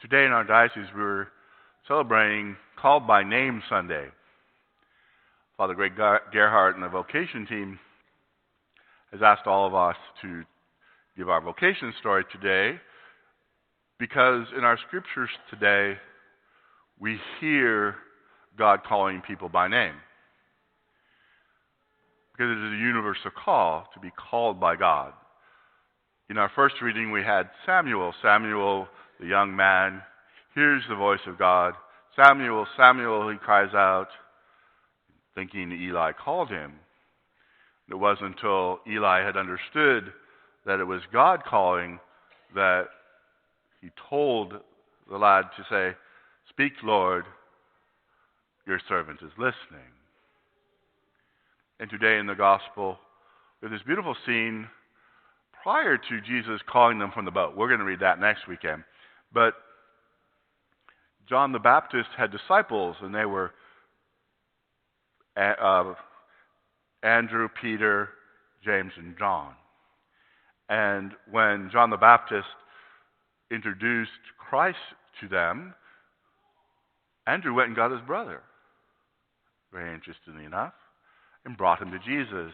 Today in our diocese, we're celebrating Called by Name Sunday. Father Greg Gerhardt and the Vocation team has asked all of us to give our vocation story today because in our scriptures today, we hear God calling people by name. Because it is a universal call to be called by God. In our first reading, we had Samuel. Samuel, the young man, hears the voice of God. Samuel, Samuel, he cries out, thinking Eli called him. It wasn't until Eli had understood that it was God calling that he told the lad to say, "Speak, Lord, your servant is listening." And today in the gospel, there's this beautiful scene prior to Jesus calling them from the boat. We're going to read that next weekend. But John the Baptist had disciples, and they were Andrew, Peter, James, and John. And when John the Baptist introduced Christ to them, Andrew went and got his brother, very interestingly enough, and brought him to Jesus.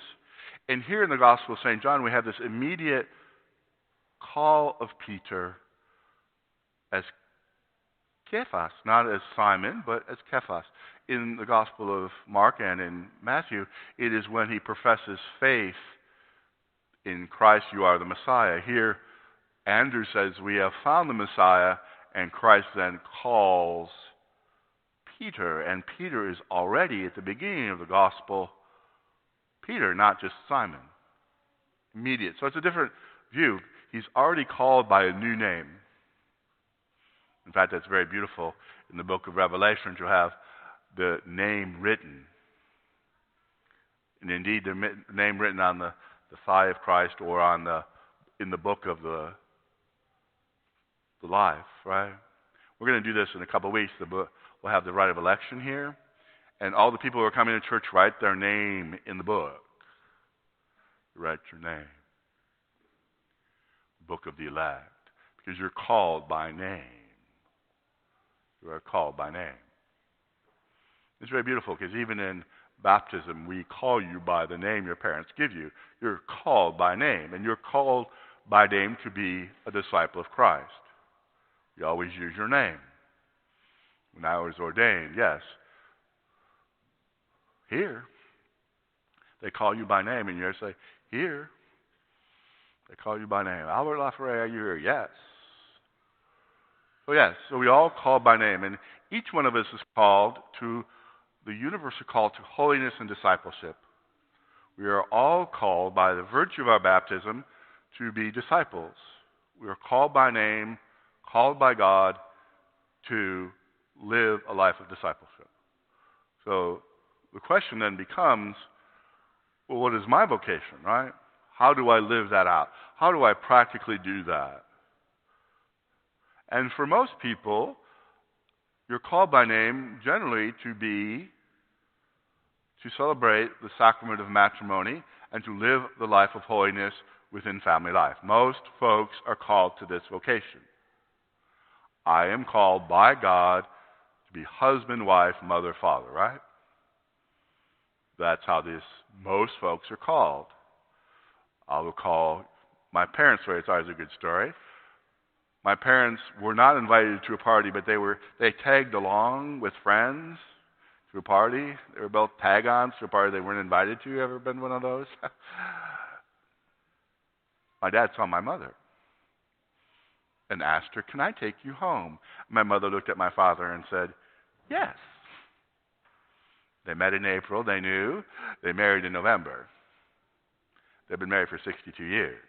And here in the Gospel of St. John, we have this immediate call of Peter as Cephas, not as Simon, but as Cephas. In the Gospel of Mark and in Matthew, it is when he professes faith in Christ, you are the Messiah. Here, Andrew says, we have found the Messiah, and Christ then calls Peter. And Peter is already, at the beginning of the Gospel, Peter, not just Simon. Immediate. So it's a different view. He's already called by a new name. In fact, that's very beautiful. In the book of Revelation, to have the name written. And indeed, the name written on the thigh of Christ or in the book of the life, right? We're going to do this in a couple of weeks. We'll have the rite of election here. And all the people who are coming to church write their name in the book. You write your name. Book of the elect. Because you're called by name. You are called by name. It's very beautiful because even in baptism, we call you by the name your parents give you. You're called by name. And you're called by name to be a disciple of Christ. You always use your name. When I was ordained, yes. Here. They call you by name, and you say, here. They call you by name. Albert Lafayette, are you here? Yes. So we all call by name, and each one of us is called to the universal call to holiness and discipleship. We are all called by the virtue of our baptism to be disciples. We are called by name, called by God to live a life of discipleship. So the question then becomes, well, what is my vocation, right? How do I live that out? How do I practically do that? And for most people, you're called by name generally to celebrate the sacrament of matrimony and to live the life of holiness within family life. Most folks are called to this vocation. I am called by God to be husband, wife, mother, father, right? That's how most folks are called. I will call my parents' story. It's always a good story. My parents were not invited to a party, but they tagged along with friends to a party. They were both tag-ons to a party they weren't invited to. You ever been one of those? My dad saw my mother and asked her, "Can I take you home?" My mother looked at my father and said, "Yes." They met in April, they knew. They married in November. They've been married for 62 years.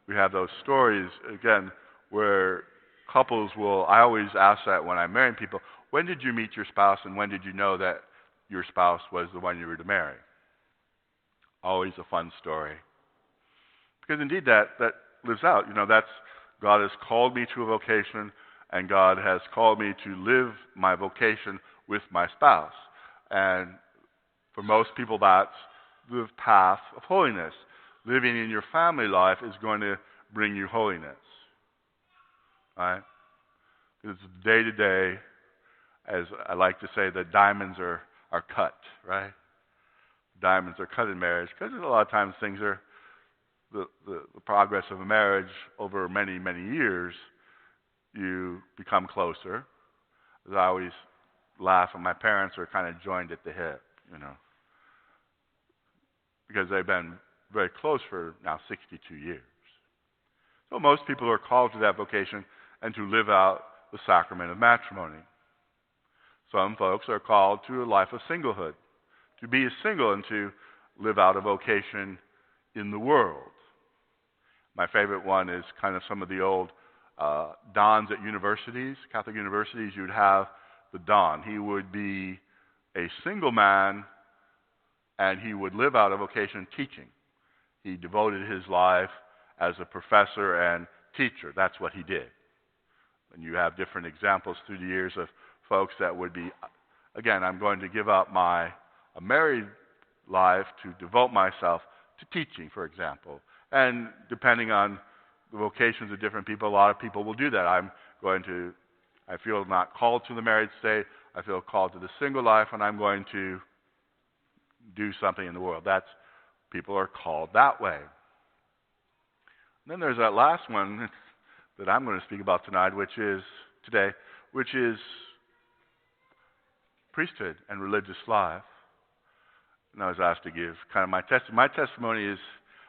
We have those stories, again, where couples I always ask that when I'm marrying people, when did you meet your spouse and when did you know that your spouse was the one you were to marry? Always a fun story. Because indeed that lives out. God has called me to a vocation and God has called me to live my vocation with my spouse. And for most people, that's the path of holiness. Living in your family life is going to bring you holiness. Right? It's day to day, as I like to say, that diamonds are cut, right? Diamonds are cut in marriage because a lot of times things are the progress of a marriage over many, many years. You become closer. As I always laugh, and my parents are kind of joined at the hip, because they've been very close for now 62 years. So most people are called to that vocation and to live out the sacrament of matrimony. Some folks are called to a life of singlehood, to be single and to live out a vocation in the world. My favorite one is kind of some of the old dons at universities, Catholic universities. You'd have the don. He would be a single man, and he would live out a vocation teaching. He devoted his life as a professor and teacher. That's what he did. And you have different examples through the years of folks that would be, again, I'm going to give up my married life to devote myself to teaching, for example. And depending on the vocations of different people, a lot of people will do that. I feel not called to the married state. I feel called to the single life, and I'm going to do something in the world. People are called that way. And then there's that last one that I'm going to speak about tonight, which is priesthood and religious life. And I was asked to give kind of my testimony. My testimony is,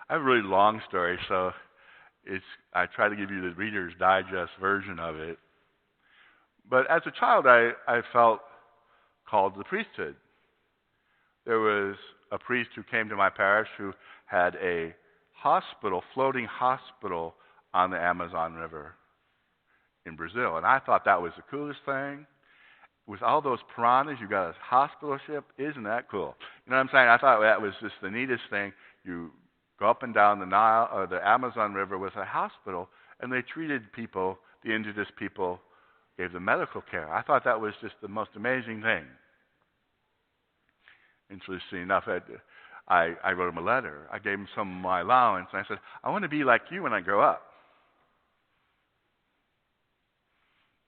I have a really long story, so I try to give you the Reader's Digest version of it. But as a child, I felt called to the priesthood. There was a priest who came to my parish who had a floating hospital on the Amazon River in Brazil. And I thought that was the coolest thing. With all those piranhas, you got a hospital ship. Isn't that cool? You know what I'm saying? I thought that was just the neatest thing. You go up and down the Nile or the Amazon River with a hospital, and they treated people, the indigenous people, gave them medical care. I thought that was just the most amazing thing. Interesting enough, I wrote him a letter. I gave him some of my allowance, and I said, I want to be like you when I grow up.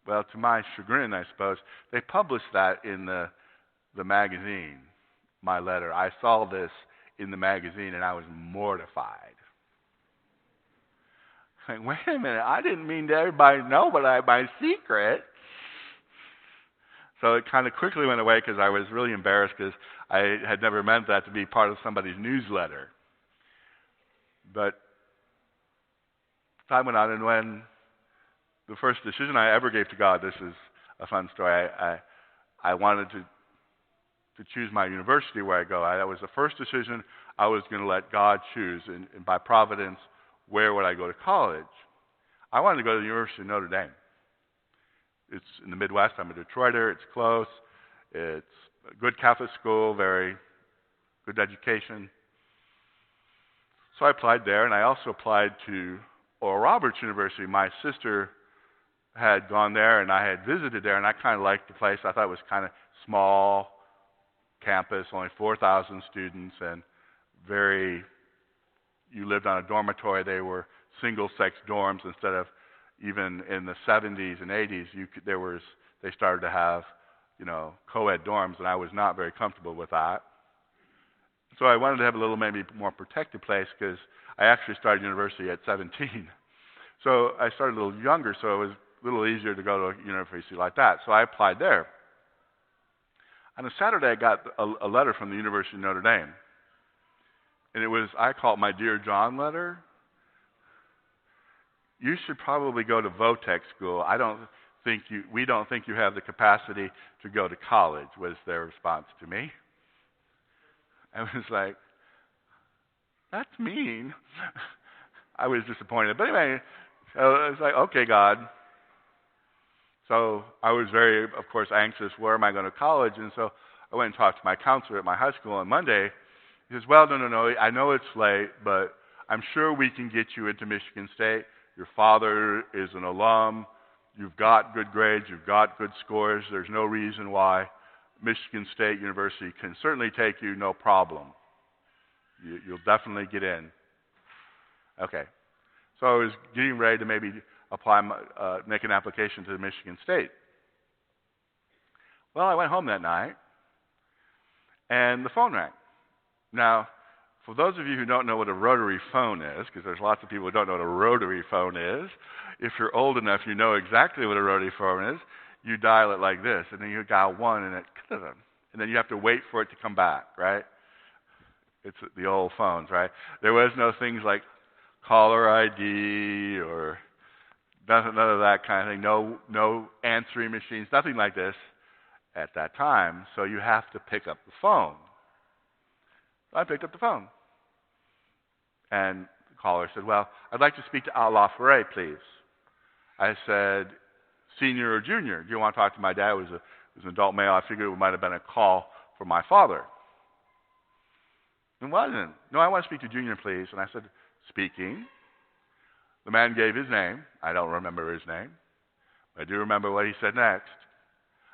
Well, to my chagrin, I suppose, they published that in the magazine, my letter. I saw this in the magazine, and I was mortified. Like, wait a minute, I didn't mean to everybody know, but my secret. So it kind of quickly went away because I was really embarrassed because I had never meant that to be part of somebody's newsletter. But time went on, and when the first decision I ever gave to God, this is a fun story, I wanted to choose my university where I go. That was the first decision I was going to let God choose, and by providence, where would I go to college? I wanted to go to the University of Notre Dame. It's in the Midwest. I'm a Detroiter. It's close. It's a good Catholic school, very good education. So I applied there, and I also applied to Oral Roberts University. My sister had gone there, and I had visited there, and I kind of liked the place. I thought it was kind of small campus, only 4,000 students, and you lived on a dormitory. They were single-sex dorms instead of, even in the 70s and 80s, they started to have, co-ed dorms, and I was not very comfortable with that. So I wanted to have a little maybe more protected place because I actually started university at 17. So I started a little younger, so it was a little easier to go to a university like that. So I applied there. On a Saturday, I got a letter from the University of Notre Dame. And I call it my Dear John letter. You should probably go to Votech school. We don't think you have the capacity to go to college, was their response to me. I was like, that's mean. I was disappointed. But anyway, I was like, okay, God. So I was very, of course, anxious. Where am I going to college? And so I went and talked to my counselor at my high school on Monday. He says, well, no. I know it's late, but I'm sure we can get you into Michigan State. Your father is an alum. You've got good grades. You've got good scores. There's no reason why Michigan State University can certainly take you, no problem. You'll definitely get in. Okay. So I was getting ready to maybe make an application to Michigan State. Well, I went home that night, and the phone rang. Now, for those of you who don't know what a rotary phone is, because there's lots of people who don't know what a rotary phone is, if you're old enough, you know exactly what a rotary phone is. You dial it like this, and then you dial 1, and and then you have to wait for it to come back, right? It's the old phones, right? There was no things like caller ID or none of that kind of thing. No answering machines, nothing like this at that time. So you have to pick up the phone. I picked up the phone. And the caller said, well, I'd like to speak to Al LaFerre, please. I said, senior or junior? Do you want to talk to my dad? It was an adult male. I figured it might have been a call for my father. It wasn't. No, I want to speak to junior, please. And I said, speaking. The man gave his name. I don't remember his name. I do remember what he said next.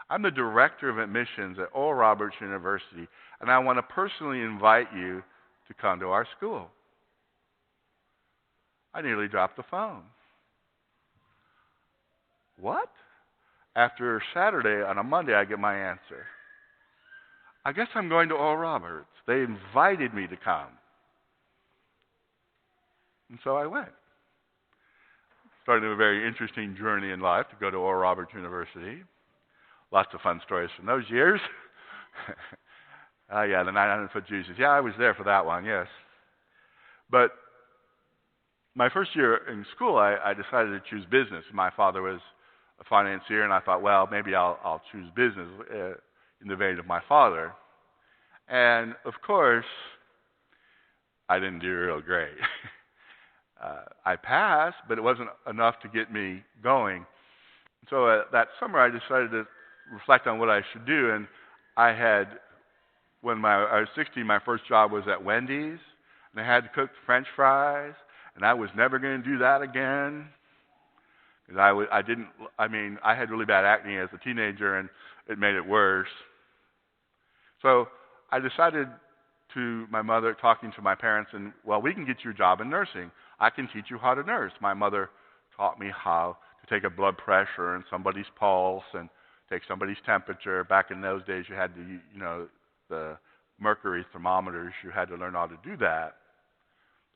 I'm the director of admissions at Oral Roberts University, and I want to personally invite you to come to our school. I nearly dropped the phone. What? After Saturday, on a Monday, I get my answer. I guess I'm going to Oral Roberts. They invited me to come. And so I went. Started a very interesting journey in life to go to Oral Roberts University. Lots of fun stories from those years. The 900-foot Jesus. Yeah, I was there for that one, yes. But my first year in school, I decided to choose business. My father was a financier, and I thought, well, maybe I'll choose business in the vein of my father. And, of course, I didn't do real great. I passed, but it wasn't enough to get me going. So that summer, I decided to reflect on what I should do. And when I was 16, my first job was at Wendy's, and I had to cook French fries, and I was never going to do that again. Because I had really bad acne as a teenager, and it made it worse. So I decided to my mother, talking to my parents, and, well, we can get you a job in nursing. I can teach you how to nurse. My mother taught me how to take a blood pressure and somebody's pulse and take somebody's temperature. Back in those days, you had to, the mercury thermometers. You had to learn how to do that.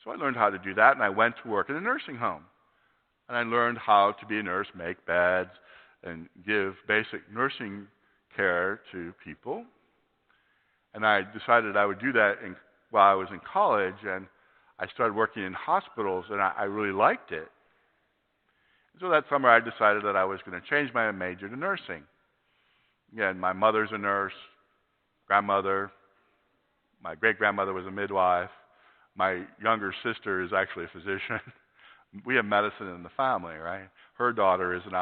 So I learned how to do that, and I went to work in a nursing home. And I learned how to be a nurse, make beds, and give basic nursing care to people. And I decided I would do that while I was in college, and I started working in hospitals, and I really liked it. So that summer I decided that I was going to change my major to nursing. Again, my mother's a nurse, grandmother, my great-grandmother was a midwife. My younger sister is actually a physician. We have medicine in the family, right? Her daughter is an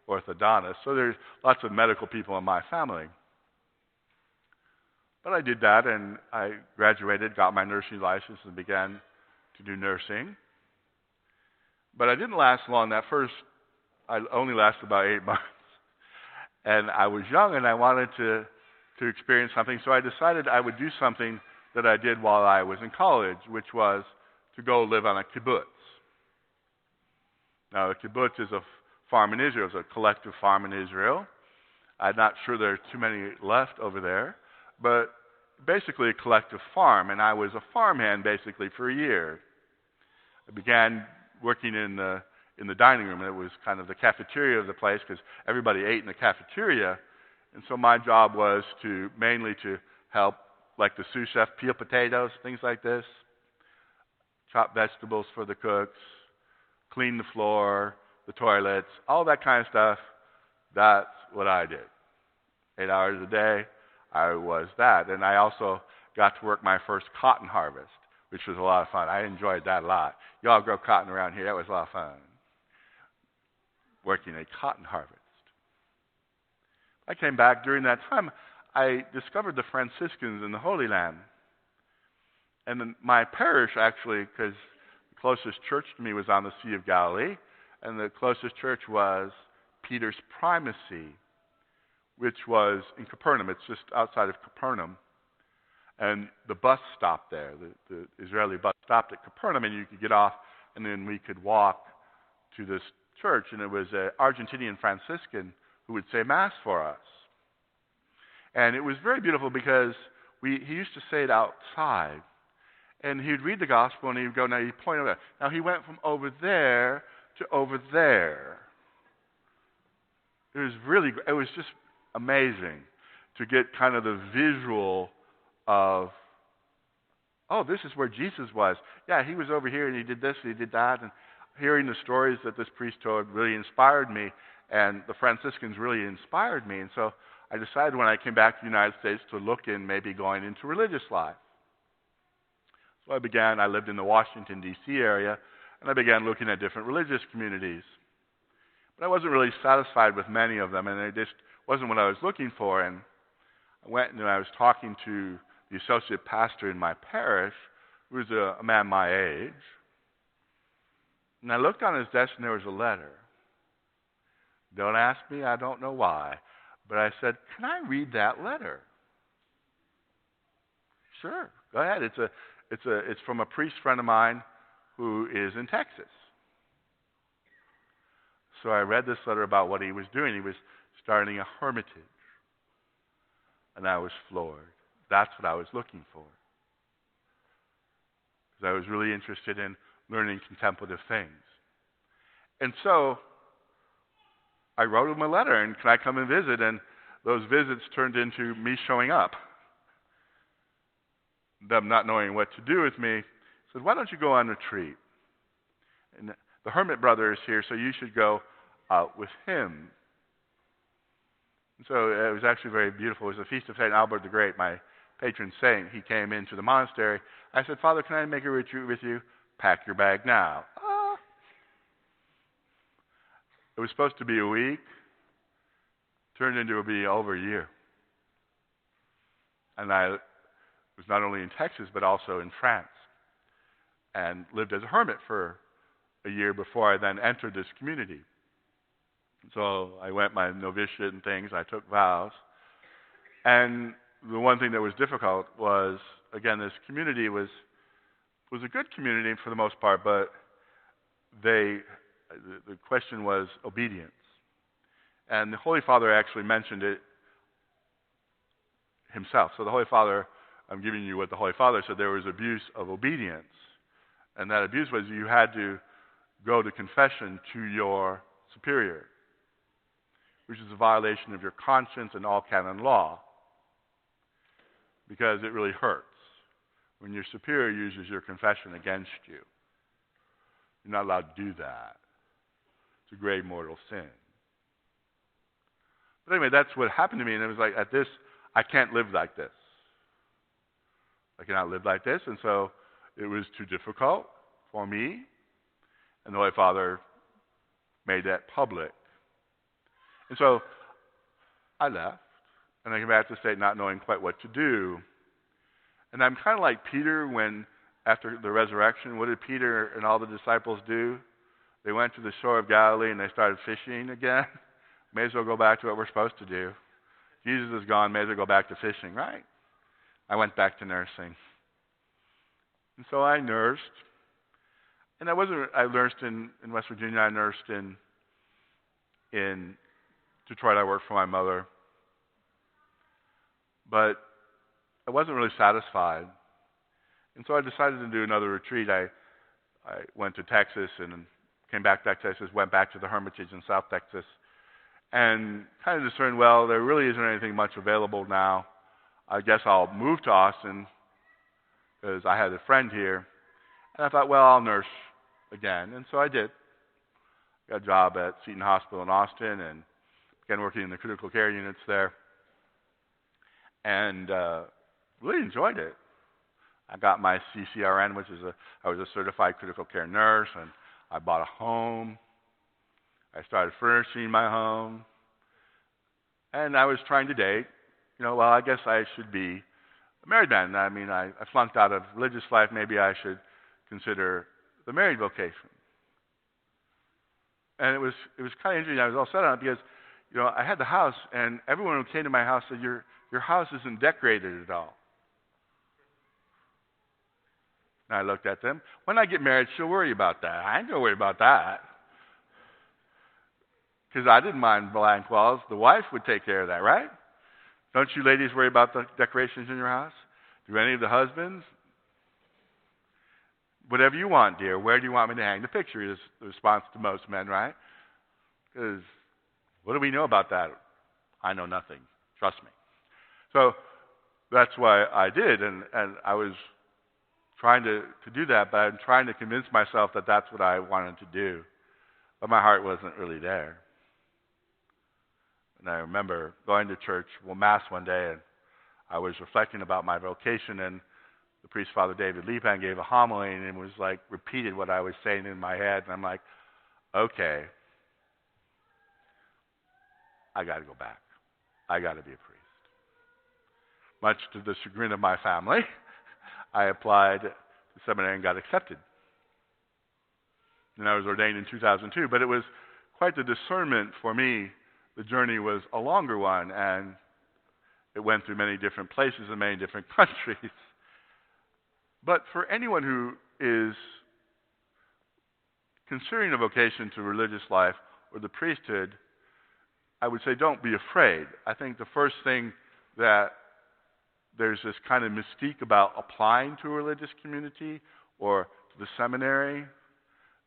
orthodontist. So there's lots of medical people in my family. But I did that, and I graduated, got my nursing license, and began to do nursing. But I didn't last long. I only lasted about 8 months. And I was young, and I wanted to experience something, so I decided I would do something that I did while I was in college, which was to go live on a kibbutz. Now, a kibbutz is a farm in Israel. It's a collective farm in Israel. I'm not sure there are too many left over there, but basically a collective farm, and I was a farmhand basically for a year. I began working in the dining room, and it was kind of the cafeteria of the place because everybody ate in the cafeteria, and so my job was mainly to help, like the sous chef, peel potatoes, things like this, chop vegetables for the cooks, clean the floor, the toilets, all that kind of stuff. That's what I did. 8 hours a day, I was that. And I also got to work my first cotton harvest, which was a lot of fun. I enjoyed that a lot. You all grow cotton around here. That was a lot of fun, working a cotton harvest. I came back during that time. I discovered the Franciscans in the Holy Land. And then my parish, actually, because the closest church to me was on the Sea of Galilee, and the closest church was Peter's Primacy, which was in Capernaum. It's just outside of Capernaum. And the bus stopped there. The Israeli bus stopped at Capernaum, and you could get off, and then we could walk to this church, and it was an Argentinian Franciscan who would say Mass for us. And it was very beautiful because he used to say it outside. And he'd read the gospel, and he'd go, now he'd point over. Now he went from over there to over there. It was just amazing to get kind of the visual of, oh, this is where Jesus was. Yeah, he was over here, and he did this, and he did that. And hearing the stories that this priest told really inspired me, and the Franciscans really inspired me. And so I decided when I came back to the United States to look in maybe going into religious life. So I lived in the Washington, D.C. area, and I began looking at different religious communities. But I wasn't really satisfied with many of them, and it just wasn't what I was looking for. And I went and I was talking to the associate pastor in my parish, who was a man my age. And I looked on his desk, and there was a letter. Don't ask me, I don't know why. But I said, can I read that letter? Sure, go ahead. It's from a priest friend of mine who is in Texas. So I read this letter about what he was doing. He was starting a hermitage. And I was floored. That's what I was looking for. Because I was really interested in learning contemplative things. And so I wrote him a letter, and can I come and visit? And those visits turned into me showing up. Them not knowing what to do with me, said, why don't you go on retreat? And the hermit brother is here, so you should go out with him. And so it was actually very beautiful. It was the feast of St. Albert the Great, my patron saint. He came into the monastery. I said, Father, can I make a retreat with you? Pack your bag now. It was supposed to be a week. Turned into over a year. And I was not only in Texas, but also in France. And lived as a hermit for a year before I then entered this community. So I went my novitiate and things. I took vows. And the one thing that was difficult was, again, this community was a good community for the most part, but the question was obedience. And the Holy Father actually mentioned it himself. So the Holy Father, I'm giving you what the Holy Father said, there was abuse of obedience. And that abuse was you had to go to confession to your superior, which is a violation of your conscience and all canon law, because it really hurts when your superior uses your confession against you. You're not allowed to do that. It's a grave mortal sin. But anyway, that's what happened to me, and it was like, at this, I can't live like this. I cannot live like this, and so it was too difficult for me, and the Holy Father made that public. And so I left, and I came back to the state not knowing quite what to do. And I'm kind of like Peter when, after the resurrection, what did Peter and all the disciples do? They went to the shore of Galilee and they started fishing again. May as well go back to what we're supposed to do. Jesus is gone, may as well go back to fishing, right? I went back to nursing. And so I nursed. And I nursed in West Virginia, I nursed in Detroit, I worked for my mother. But I wasn't really satisfied. And so I decided to do another retreat. I went to Texas and came back to Texas, went back to the Hermitage in South Texas, and kind of discerned, well, there really isn't anything much available now. I guess I'll move to Austin because I had a friend here. And I thought, well, I'll nurse again. And so I did. Got a job at Seton Hospital in Austin and began working in the critical care units there. And really enjoyed it. I got my CCRN, which is I was a certified critical care nurse, and I bought a home. I started furnishing my home. And I was trying to date. Well, I guess I should be a married man. I mean, I flunked out of religious life. Maybe I should consider the married vocation. And it was kind of interesting. I was all set on it because, I had the house, and everyone who came to my house said, your house isn't decorated at all. And I looked at them. When I get married, she'll worry about that. I ain't going to worry about that. because I didn't mind blank walls. The wife would take care of that, right? Don't you ladies worry about the decorations in your house? Do any of the husbands? Whatever you want, dear. Where do you want me to hang the picture is the response to most men, right? Because what do we know about that? I know nothing. Trust me. So that's why I did, and I was trying to do that, but I'm trying to convince myself that that's what I wanted to do. But my heart wasn't really there. And I remember going to church, Mass one day, and I was reflecting about my vocation, and the priest, Father David Lepan, gave a homily, and it was like repeated what I was saying in my head, and I'm like, okay, I got to go back. I got to be a priest. Much to the chagrin of my family, I applied to seminary and got accepted. And I was ordained in 2002, but it was quite the discernment for me. The journey was a longer one, and it went through many different places and many different countries. But for anyone who is considering a vocation to religious life or the priesthood, I would say don't be afraid. I think the first thing that there's this kind of mystique about applying to a religious community or to the seminary,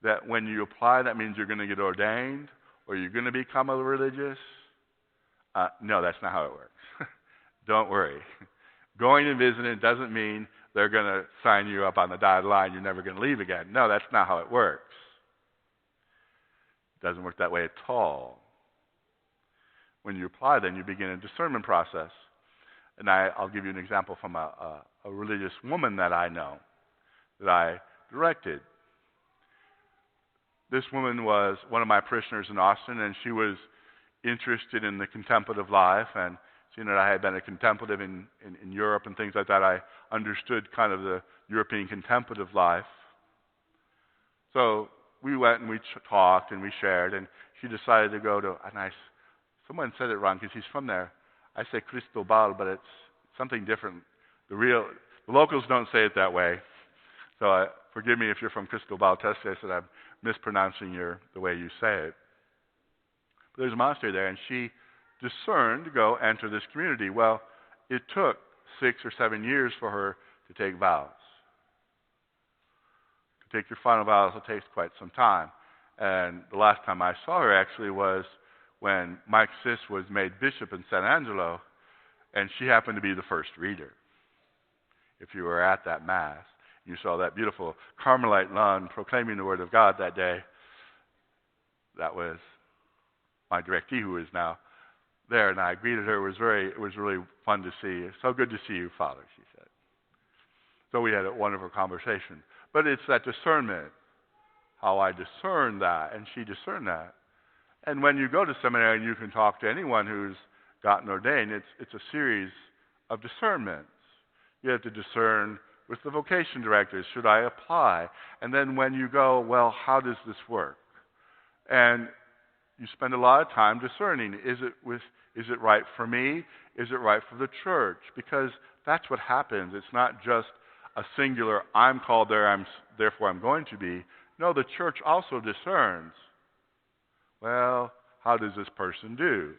that when you apply, that means you're going to get ordained or you're going to become a religious. No, that's not how it works. Don't worry. Going and visiting doesn't mean they're going to sign you up on the dotted line. You're never going to leave again. No, that's not how it works. It doesn't work that way at all. When you apply, then you begin a discernment process. And I'll give you an example from a religious woman that I know, that I directed. This woman was one of my parishioners in Austin, and she was interested in the contemplative life, and seeing that I had been a contemplative in Europe and things like that, I understood kind of the European contemplative life. So we went and we talked and we shared, and she decided to go to, someone said it wrong because he's from there. I say Cristobal, but it's something different. The locals don't say it that way. So forgive me if you're from Cristobal, Texas, and I'm mispronouncing the way you say it. But there's a monastery there, and she discerned to go enter this community. Well, it took 6 or 7 years for her to take vows. To take your final vows, it takes quite some time. And the last time I saw her actually was when Mike Sis was made bishop in San Angelo, and she happened to be the first reader. If you were at that Mass, you saw that beautiful Carmelite nun proclaiming the Word of God that day. That was my directee, who is now there, and I greeted her. It was really fun to see. So good to see you, Father, she said. So we had a wonderful conversation. But it's that discernment, how I discern that, and she discerned that. And when you go to seminary and you can talk to anyone who's gotten ordained, it's a series of discernments. You have to discern with the vocation directors, should I apply? And then when you go, well, how does this work? And you spend a lot of time discerning. Is it right for me? Is it right for the church? Because that's what happens. It's not just a singular, I'm called there, therefore I'm going to be. No, the church also discerns. Well, how does this person do?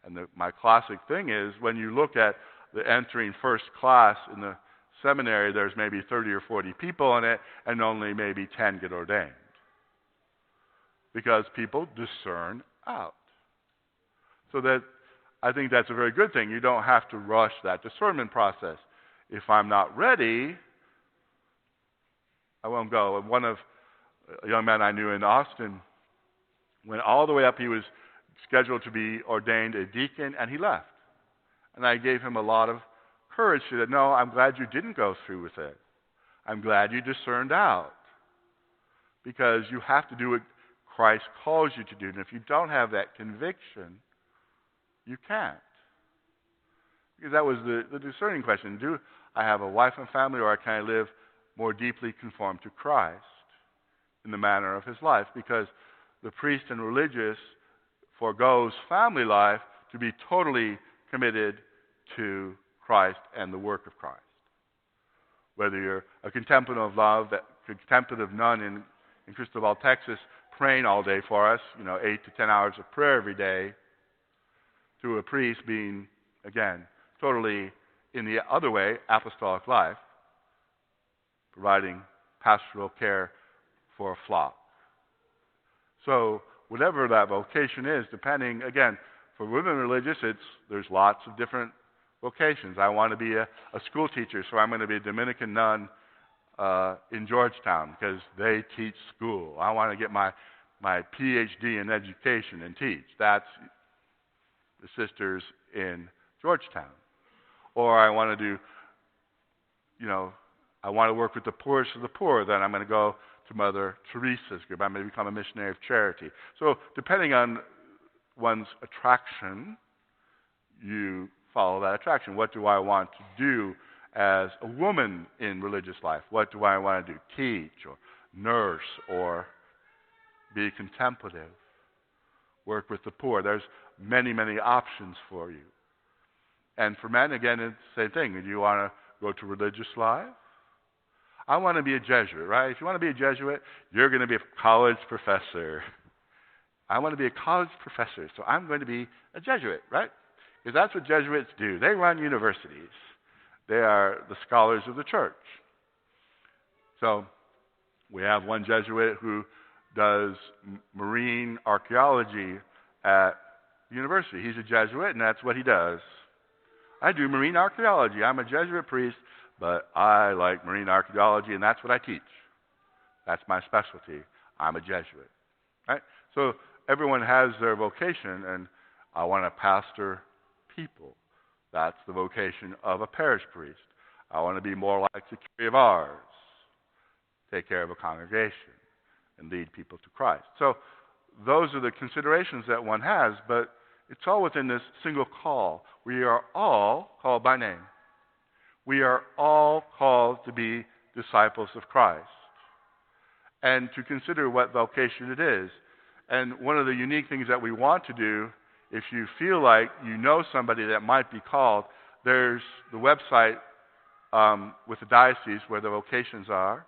And my classic thing is, when you look at the entering first class in the seminary, there's maybe 30 or 40 people in it, and only maybe 10 get ordained. Because people discern out. So that I think that's a very good thing. You don't have to rush that discernment process. If I'm not ready, I won't go. And one of a young man I knew in Austin went all the way up. He was scheduled to be ordained a deacon, and he left. And I gave him a lot of courage. He said, no, I'm glad you didn't go through with it. I'm glad you discerned out. Because you have to do what Christ calls you to do. And if you don't have that conviction, you can't. Because that was the discerning question. Do I have a wife and family, or can I live more deeply conformed to Christ in the manner of his life? Because the priest and religious forgoes family life to be totally committed to Christ and the work of Christ. Whether you're a contemplative nun in Cristobal, Texas, praying all day for us, 8 to 10 hours of prayer every day, to a priest being, again, totally in the other way, apostolic life, providing pastoral care for a flock. So whatever that vocation is, depending, again, for women religious, there's lots of different vocations. I want to be a school teacher, so I'm going to be a Dominican nun in Georgetown because they teach school. I want to get my PhD in education and teach. That's the sisters in Georgetown. Or I want to do, I want to work with the poorest of the poor, then I'm going to go to Mother Teresa's group. I'm going to become a missionary of charity. So depending on one's attraction, you follow that attraction. What do I want to do as a woman in religious life? What do I want to do? Teach or nurse or be contemplative? Work with the poor. There's many, many options for you. And for men, again, it's the same thing. Do you want to go to religious life? I want to be a Jesuit, right? If you want to be a Jesuit, you're going to be a college professor. I want to be a college professor, so I'm going to be a Jesuit, right? Because that's what Jesuits do. They run universities. They are the scholars of the church. So we have one Jesuit who does marine archaeology at the university. He's a Jesuit, and that's what he does. I do marine archaeology. I'm a Jesuit priest, but I like marine archaeology, and that's what I teach. That's my specialty. I'm a Jesuit. Right? So everyone has their vocation, and I want to pastor people. That's the vocation of a parish priest. I want to be more like the Curé of Ars, take care of a congregation, and lead people to Christ. So those are the considerations that one has, but it's all within this single call. We are all called by name. We are all called to be disciples of Christ and to consider what vocation it is. And one of the unique things that we want to do, if you feel like you know somebody that might be called, there's the website with the diocese where the vocations are,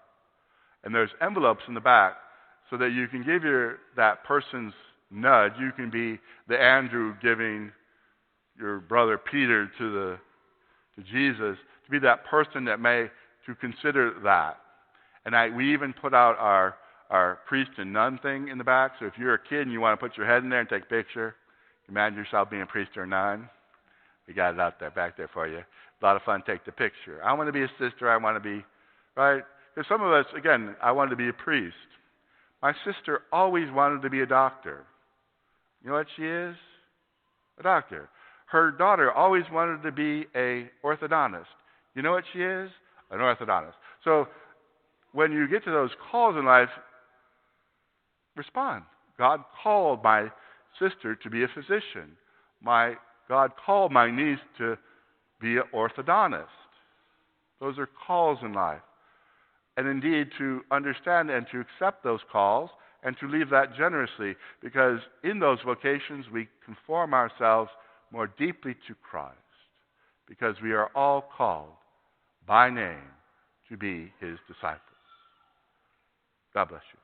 and there's envelopes in the back so that you can give that person's nudge. You can be the Andrew giving your brother Peter to Jesus, to be that person that to consider that. And we even put out our priest and nun thing in the back, so if you're a kid and you want to put your head in there and take a picture, imagine yourself being a priest or a nun. We got it out there, back there for you. A lot of fun, take the picture. I want to be a sister, I want to be, right? Because some of us, again, I wanted to be a priest. My sister always wanted to be a doctor. You know what she is? A doctor. Her daughter always wanted to be an orthodontist. You know what she is? An orthodontist. So when you get to those calls in life, respond. God called my sister to be a physician. God called my niece to be an orthodontist. Those are calls in life. And indeed, to understand and to accept those calls and to leave that generously, because in those vocations we conform ourselves more deeply to Christ, because we are all called by name to be his disciples. God bless you.